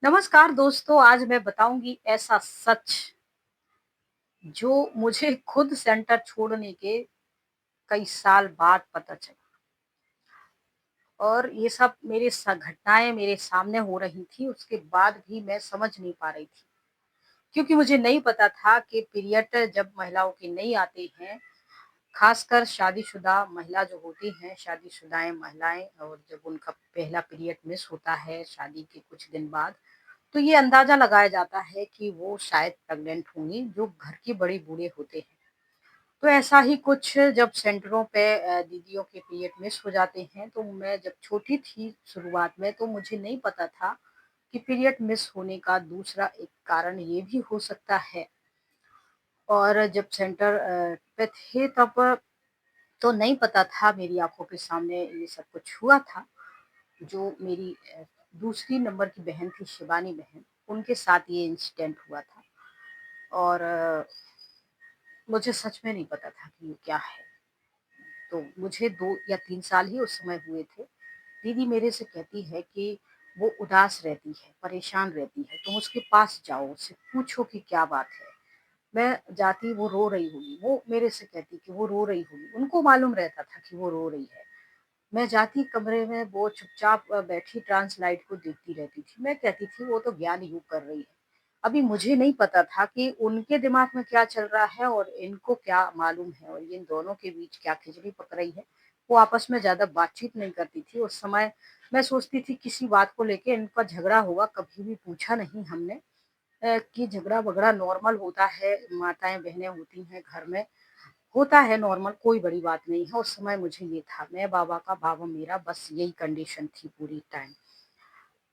नमस्कार दोस्तों, आज मैं बताऊँगी ऐसा सच जो मुझे खुद सेंटर छोड़ने के कई साल बाद पता चला और ये सब मेरे घटनाएँ मेरे सामने हो रही थी, उसके बाद भी मैं समझ नहीं पा रही थी। क्योंकि मुझे नहीं पता था कि पीरियड जब महिलाओं के नहीं आते हैं, खासकर शादीशुदा महिला जो होती हैं, शादीशुदाएँ महिलाएँ और जब उनका पहला पीरियड मिस होता है शादी के कुछ दिन बाद, तो ये अंदाज़ा लगाया जाता है कि वो शायद प्रेग्नेंट होंगी, जो घर की बड़ी बूढ़े होते हैं। तो ऐसा ही कुछ जब सेंटरों पे दीदियों के पीरियड मिस हो जाते हैं, तो मैं जब छोटी थी शुरुआत में, तो मुझे नहीं पता था कि पीरियड मिस होने का दूसरा एक कारण ये भी हो सकता है। और जब सेंटर पे थे तब तो नहीं पता था, मेरी आँखों के सामने ये सब कुछ हुआ था। जो मेरी दूसरी नंबर की बहन थी शिवानी बहन, उनके साथ ये इंसिडेंट हुआ था और मुझे सच में नहीं पता था कि ये क्या है। तो मुझे 2 या 3 साल ही उस समय हुए थे। दीदी मेरे से कहती है कि वो उदास रहती है, परेशान रहती है, तुम उसके पास जाओ, उससे पूछो कि क्या बात है। मैं जाती, वो रो रही होगी, वो मेरे से कहती कि वो रो रही होगी, उनको मालूम रहता था कि वो रो रही है। मैं जाती कमरे में, वो चुपचाप बैठी ट्रांस लाइट को देखती रहती थी। मैं कहती थी वो तो ज्ञान योग कर रही है। अभी मुझे नहीं पता था कि उनके दिमाग में क्या चल रहा है और इनको क्या मालूम है और इन दोनों के बीच क्या खिचड़ी पक रही है। वो आपस में ज़्यादा बातचीत नहीं करती थी उस समय। मैं सोचती थी किसी बात को लेके इनका झगड़ा होगा, कभी भी पूछा नहीं हमने कि झगड़ा-वगड़ा नॉर्मल होता है, माताएँ-बहनें होती हैं घर में, होता है नॉर्मल, कोई बड़ी बात नहीं है। उस समय मुझे ये था, मैं बाबा का बाबा मेरा, बस यही कंडीशन थी पूरी टाइम।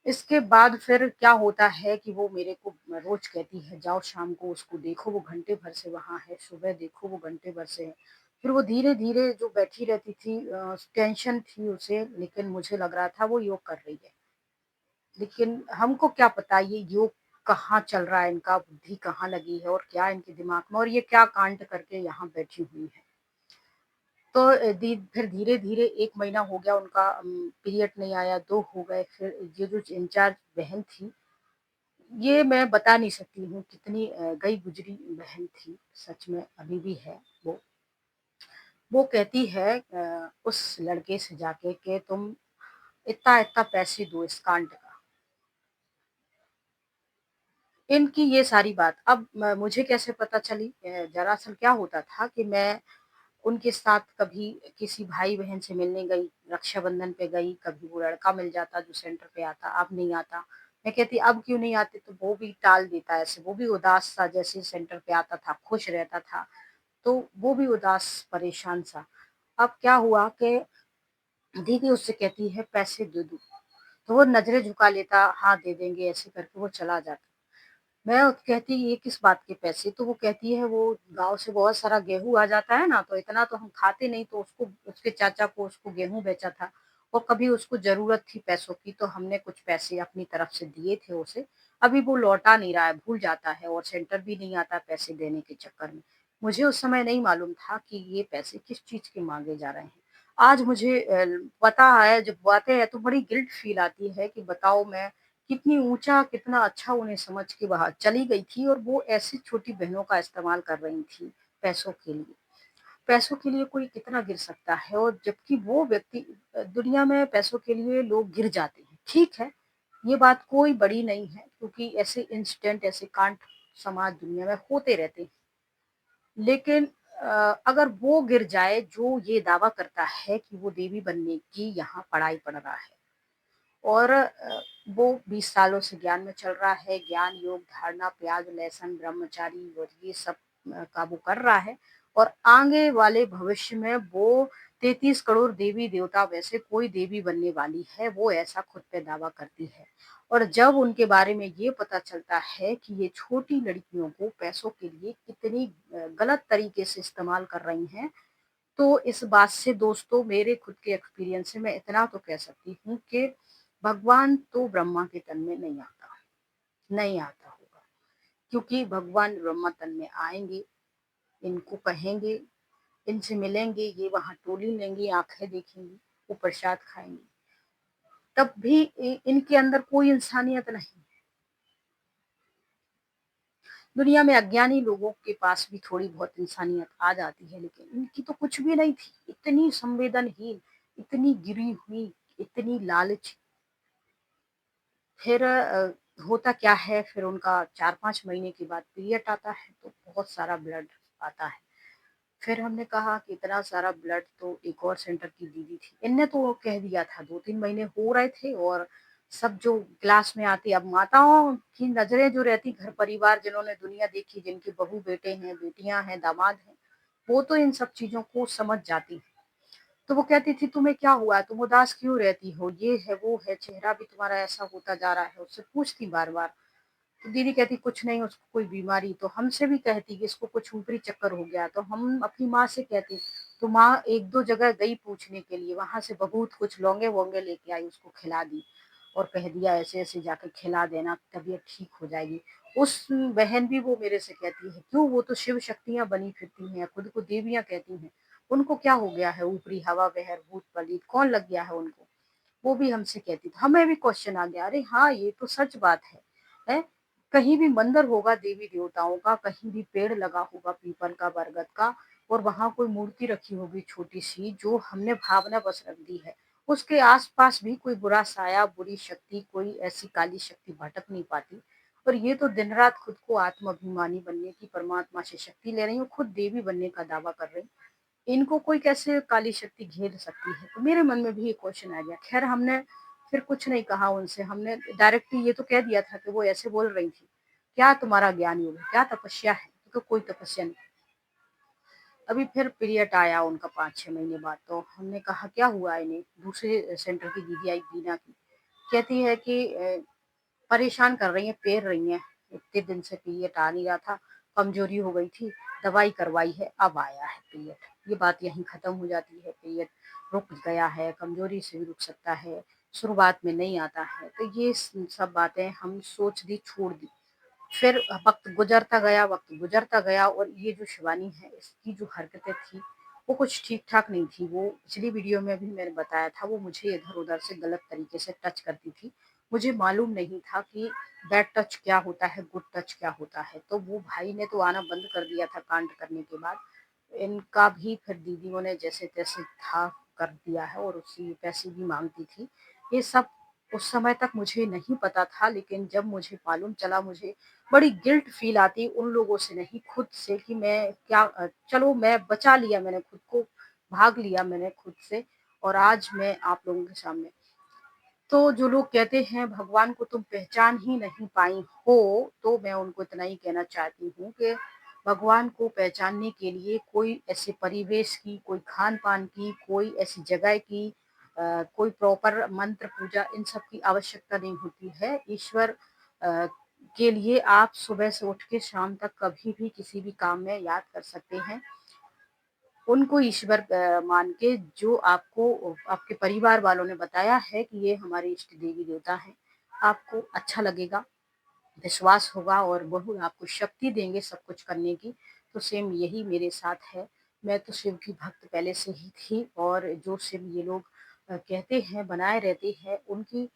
इसके बाद फिर क्या होता है कि वो मेरे को रोज़ कहती है, जाओ शाम को उसको देखो, वो घंटे भर से वहाँ है, सुबह देखो वो घंटे भर से है। फिर वो धीरे-धीरे जो बैठी रहती थी, टेंशन थी उसे, लेकिन मुझे लग रहा था वो योग कर रही है। लेकिन हमको क्या पता ये योग कहाँ चल रहा है, इनका बुद्धि कहाँ लगी है और क्या इनके दिमाग में, और ये क्या कांड करके यहाँ बैठी हुई है। तो फिर धीरे-धीरे 1 महीना हो गया उनका, पीरियड नहीं आया, 2 हो गए, फिर ये जो इंचार्ज बहन थी, ये मैं बता नहीं सकती हूँ कितनी गई गुजरी बहन थी, सच में अभी भी है वो। वो कहती है उस लड़के से जाके कि तुम इतना-इतना पैसे दो इस कांड का। इनकी ये सारी बात अब मुझे कैसे पता चली, दरअसल क्या होता था कि मैं उनके साथ कभी किसी भाई-बहन से मिलने गई, रक्षाबंधन पे गई, कभी वो लड़का मिल जाता जो सेंटर पे आता, अब नहीं आता। मैं कहती अब क्यों नहीं आते? तो वो भी टाल देता ऐसे, वो भी उदास सा, जैसे सेंटर पे आता था, खुश रहता था, तो वो भी उदास परेशान सा। अब क्या हुआ कि दीदी उससे कहती है पैसे दे दो, तो वो नज़रें झुका लेता, हाँ दे देंगे ऐसे करके वो चला जाता। मैं कहती ये किस बात के पैसे? तो वो कहती है वो गाँव से बहुत सारा गेहूँ आ जाता है ना, तो इतना तो हम खाते नहीं, तो उसको, उसके चाचा को उसको गेहूँ बेचा था और कभी उसको ज़रूरत थी पैसों की, तो हमने कुछ पैसे अपनी तरफ से दिए थे उसे। अभी वो लौटा नहीं रहा है, भूल जाता है और सेंटर भी नहीं आता पैसे देने के चक्कर में। मुझे उस समय नहीं मालूम था कि ये पैसे किस चीज़ के माँगे जा रहे हैं। आज मुझे पता है, जब बातें हैं तो बड़ी गिल्ट फ़ील आती है कि बताओ मैं कितनी ऊँचा, कितना अच्छा उन्हें समझ के बाहर चली गई थी और वो ऐसी छोटी बहनों का इस्तेमाल कर रही थी पैसों के लिए। पैसों के लिए कोई कितना गिर सकता है, और जबकि वो व्यक्ति, दुनिया में पैसों के लिए लोग गिर जाते हैं, ठीक है, ये बात कोई बड़ी नहीं है क्योंकि ऐसे इंसिडेंट, ऐसे कांड समाज दुनिया में होते रहते हैं। लेकिन अगर वो गिर जाए जो ये दावा करता है कि वो देवी बनने की यहाँ पढ़ाई पढ़ रहा है और वो 20 सालों से ज्ञान में चल रहा है, ज्ञान, योग, धारणा, प्याज, लहसुन, ब्रह्मचारी और ये सब का वो कर रहा है और आगे वाले भविष्य में वो 33 करोड़ देवी-देवता वैसे कोई देवी बनने वाली है, वो ऐसा खुद पे दावा करती है। और जब उनके बारे में ये पता चलता है कि ये छोटी लड़कियों को पैसों के लिए कितनी गलत तरीके से इस्तेमाल कर रही हैं, तो इस बात से दोस्तों, मेरे खुद के एक्सपीरियंस से मैं इतना तो कह सकती हूँ कि भगवान तो ब्रह्मा के तन में नहीं आता, नहीं आता होगा। क्योंकि भगवान ब्रह्मा तन में आएँगे, इनको कहेंगे, इनसे मिलेंगे, ये वहाँ टोली लेंगी, आँखें देखेंगी, वो प्रसाद खाएँगी। तब भी इनके अंदर कोई इंसानियत नहीं है। दुनिया में अज्ञानी लोगों के पास भी थोड़ी बहुत इंसानियत आ जाती है, लेकिन इनकी तो कुछ भी नहीं थी। इतनी संवेदनहीन, इतनी गिरी हुई, इतनी लालची। फिर होता क्या है, फिर उनका 4-5 महीने के बाद पीरियड आता है, तो बहुत सारा ब्लड आता है। फिर हमने कहा कि इतना सारा ब्लड तो एक और सेंटर की दीदी थी। इनने तो कह दिया था 2-3 महीने हो रहे थे और सब जो क्लास में आती, अब माताओं की नज़रें जो रहती घर परिवार, जिन्होंने दुनिया देखी, जिनके बहू बेटे हैं, बेटियां हैं, दामाद हैं, वो तो इन सब चीज़ों को समझ जाती हैं। तो वो कहती थी, तुम्हें क्या हुआ, तुम उदास क्यों रहती हो, ये है वो है, चेहरा भी तुम्हारा ऐसा होता जा रहा है। उससे पूछती बार बार, तो दीदी कहती कुछ नहीं, उसको कोई बीमारी। तो हमसे भी कहती कि इसको कुछ ऊपरी चक्कर हो गया। तो हम अपनी माँ से कहती, तो माँ एक दो जगह गई पूछने के लिए, वहां से बहुत कुछ लौंगे वोंगे लेके आई, उसको खिला दी और कह दिया ऐसे ऐसे जाकर खिला देना, तबीयत ठीक हो जाएगी। उस बहन भी वो मेरे से कहती है, क्यों, वो तो शिव शक्तियां बनी फिरती हैं, खुद को देवियां कहती हैं, उनको क्या हो गया है, ऊपरी हवा बहर भूत पलीत कौन लग गया है उनको। वो भी हमसे कहती थी। हमें भी क्वेश्चन आ गया, अरे हाँ ये तो सच बात है? कहीं भी मंदिर होगा देवी देवताओं का, कहीं भी पेड़ लगा होगा पीपल का, बरगद का, और वहां कोई मूर्ति रखी होगी छोटी सी, जो हमने भावना बस रख दी है, उसके आसपास भी कोई बुरा साया, बुरी शक्ति, कोई ऐसी काली शक्ति भटक नहीं पाती। और ये तो दिन रात खुद को आत्माभिमानी बनने की, परमात्मा से शक्ति ले रही हूँ, खुद देवी बनने का दावा कर रही, इनको कोई कैसे काली शक्ति घेर सकती है। तो मेरे मन में भी ये क्वेश्चन आ गया। खैर हमने फिर कुछ नहीं कहा उनसे, हमने डायरेक्टली ये तो कह दिया था कि वो ऐसे बोल रही थी, क्या तुम्हारा ज्ञान योग है, क्या तपस्या है, तो कोई तपस्या नहीं। अभी फिर पीरियड आया उनका 5-6 महीने बाद। तो हमने कहा क्या हुआ इन्हें, दूसरे सेंटर की दीदी आई बीना की, कहती है कि परेशान कर रही हैं, पेर रही हैं, इतने दिन से पीरियड आ नहीं रहा था, कमजोरी हो गई थी, दवाई करवाई है, अब आया है पीरियड। ये बात यहीं खत्म हो जाती है। पीरियड रुक गया है, कमजोरी से भी रुक सकता है, शुरुआत में नहीं आता है। तो ये सब बातें हम सोच दी, छोड़ दी। फिर वक्त गुजरता गया, वक्त गुजरता गया, और ये जो शिवानी है, इसकी जो हरकतें थी वो कुछ ठीक ठाक नहीं थी। वो पिछली वीडियो में भी मैंने बताया था, वो मुझे इधर उधर से गलत तरीके से टच करती थी। मुझे मालूम नहीं था कि बैड टच क्या होता है, गुड टच क्या होता है। तो वो भाई ने तो आना बंद कर दिया था कांड करने के बाद। इनका भी फिर दीदियों ने जैसे तैसे था कर दिया है, और उसी पैसे भी मांगती थी। ये सब उस समय तक मुझे नहीं पता था, लेकिन जब मुझे मालूम चला, मुझे बड़ी गिल्ट फील आती, उन लोगों से नहीं, खुद से, कि मैं क्या, चलो मैं बचा लिया, मैंने खुद को भाग लिया मैंने खुद से, और आज मैं आप लोगों के सामने। तो जो लोग कहते हैं भगवान को तुम पहचान ही नहीं पाई हो, तो मैं उनको इतना ही कहना चाहती हूँ कि भगवान को पहचानने के लिए कोई ऐसे परिवेश की, कोई खान पान की, कोई ऐसी जगह की, कोई प्रॉपर मंत्र पूजा, इन सब की आवश्यकता नहीं होती है। ईश्वर के लिए आप सुबह से उठ के शाम तक कभी भी किसी भी काम में याद कर सकते हैं उनको, ईश्वर मान के, जो आपको आपके परिवार वालों ने बताया है कि ये हमारे इष्ट देवी देवता हैं। आपको अच्छा लगेगा, विश्वास होगा, और वह आपको शक्ति देंगे सब कुछ करने की। तो सेम यही मेरे साथ है। मैं तो शिव की भक्त पहले से ही थी, और जो शिव ये लोग कहते हैं बनाए रहते हैं, उनकी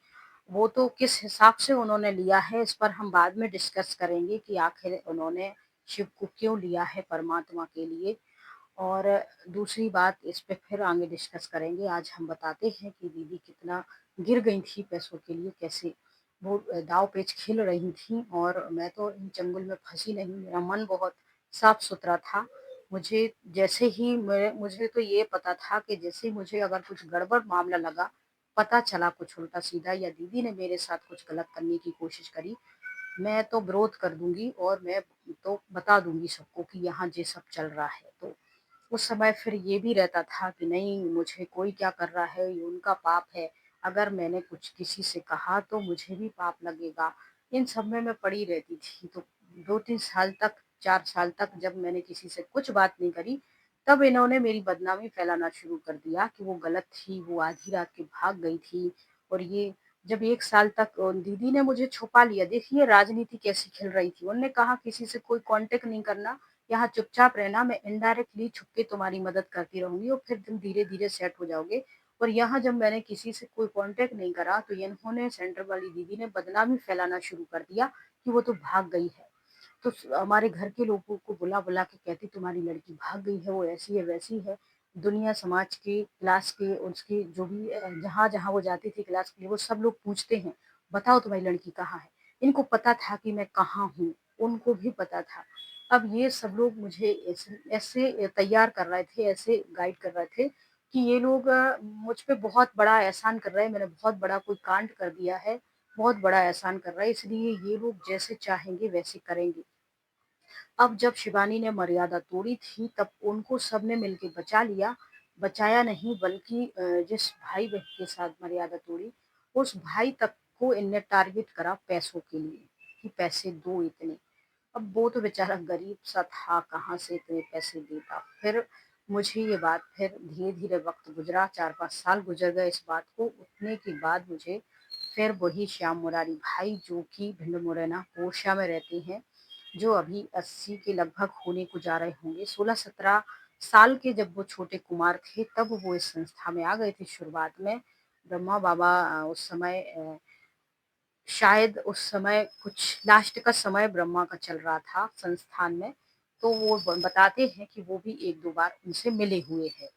वो तो किस हिसाब से उन्होंने लिया है, इस पर हम बाद में डिस्कस करेंगे कि आखिर उन्होंने शिव को क्यों लिया है परमात्मा के लिए। और दूसरी बात इस पे फिर आगे डिस्कस करेंगे। आज हम बताते हैं कि दीदी कितना गिर गई थी पैसों के लिए, कैसे वो दाव पेच खेल रही थी। और मैं तो इन चंगुल में फंसी नहीं, मेरा मन बहुत साफ सुथरा था। मुझे जैसे ही मुझे तो ये पता था कि जैसे ही मुझे अगर कुछ गड़बड़ मामला लगा, पता चला कुछ उल्टा सीधा, या दीदी ने मेरे साथ कुछ गलत करने की कोशिश करी, मैं तो विरोध कर दूंगी, और मैं तो बता दूंगी सबको कि यहाँ ये सब चल रहा है। तो उस समय फिर ये भी रहता था कि नहीं, मुझे कोई क्या कर रहा है, ये उनका पाप है, अगर मैंने कुछ किसी से कहा तो मुझे भी पाप लगेगा। इन सब में मैं पड़ी रहती थी। तो 2-3 साल तक, 4 साल तक जब मैंने किसी से कुछ बात नहीं करी, तब इन्होंने मेरी बदनामी फैलाना शुरू कर दिया कि वो गलत थी, वो आधी रात के भाग गई थी। और ये जब 1 साल तक दीदी ने मुझे छुपा लिया, देखिए राजनीति कैसी खिल रही थी। उन्होंने कहा किसी से कोई कांटेक्ट नहीं करना, यहाँ चुपचाप रहना, मैं इनडायरेक्टली छुप के तुम्हारी मदद करती रहूंगी, और फिर तुम धीरे धीरे सेट हो जाओगे। और यहाँ जब मैंने किसी से कोई कांटेक्ट नहीं करा, तो इन्होंने, सेंटर वाली दीदी ने बदनामी फैलाना शुरू कर दिया कि वो तो भाग गई है। तो हमारे घर के लोगों को बुला-बुला के कहती तुम्हारी लड़की भाग गई है, वो ऐसी है, वैसी है। दुनिया समाज के, क्लास के, उसकी जो भी जहाँ-जहाँ वो जाती थी क्लास के लिए, वो सब लोग पूछते हैं, बताओ तुम्हारी लड़की कहाँ है? इनको पता था कि मैं कहाँ हूँ, उनको भी पता था। अब ये सब लोग मुझे ऐसे ऐसे तैयार कर रहे थे, ऐसे गाइड कर रहे थे कि ये लोग मुझ पे बहुत बड़ा एहसान कर रहे हैं, मैंने बहुत बड़ा कोई कांड कर दिया है, बहुत बड़ा एहसान कर रहा है, इसलिए ये लोग जैसे चाहेंगे वैसे करेंगे। अब जब शिवानी ने मर्यादा तोड़ी थी तब उनको सबने मिलके बचा लिया। बचाया नहीं बल्कि जिस भाई-बहन के साथ मर्यादा तोड़ी, उस भाई तक को इनने टारगेट करा पैसों के लिए, कि पैसे दो इतने। अब वो तो बेचारा गरीब-सा था, कहाँ से इतने पैसे देता। फिर मुझे ये बात फिर धीरे-धीरे वक़्त गुज़रा, 4-5 साल गुज़र गए इस बात को उठने के बाद मुझे फिर वही श्याम मुरारी भाई जो कि भिंड मुरैना ओरछा में रहते हैं, जो अभी 80 के लगभग होने को जा रहे होंगे। 16-17 साल के जब वो छोटे कुमार थे तब वो इस संस्था में आ गए थे शुरुआत में। ब्रह्मा बाबा उस समय शायद उस समय कुछ लास्ट का समय ब्रह्मा का चल रहा था संस्थान में, तो वो बताते हैं कि वो भी 1-2 बार उनसे मिले हुए हैं।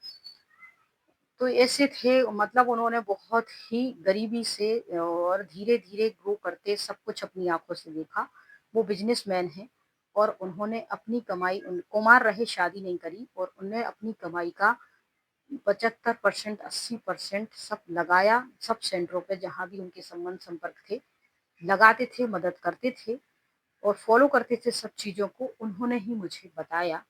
तो ऐसे थे मतलब उन्होंने बहुत ही गरीबी से और धीरे-धीरे ग्रो करते सब कुछ अपनी आँखों से देखा। वो बिज़नेसमैन हैं और उन्होंने अपनी कमाई उन कुमार रहे, शादी नहीं करी और उन्होंने अपनी कमाई का 75% 80% सब लगाया, सब सेंटरों पे जहाँ भी उनके संबंध संपर्क थे, लगाते थे, मदद करते थे और फ़ॉलो करते थे सब चीज़ों को। उन्होंने ही मुझे बताया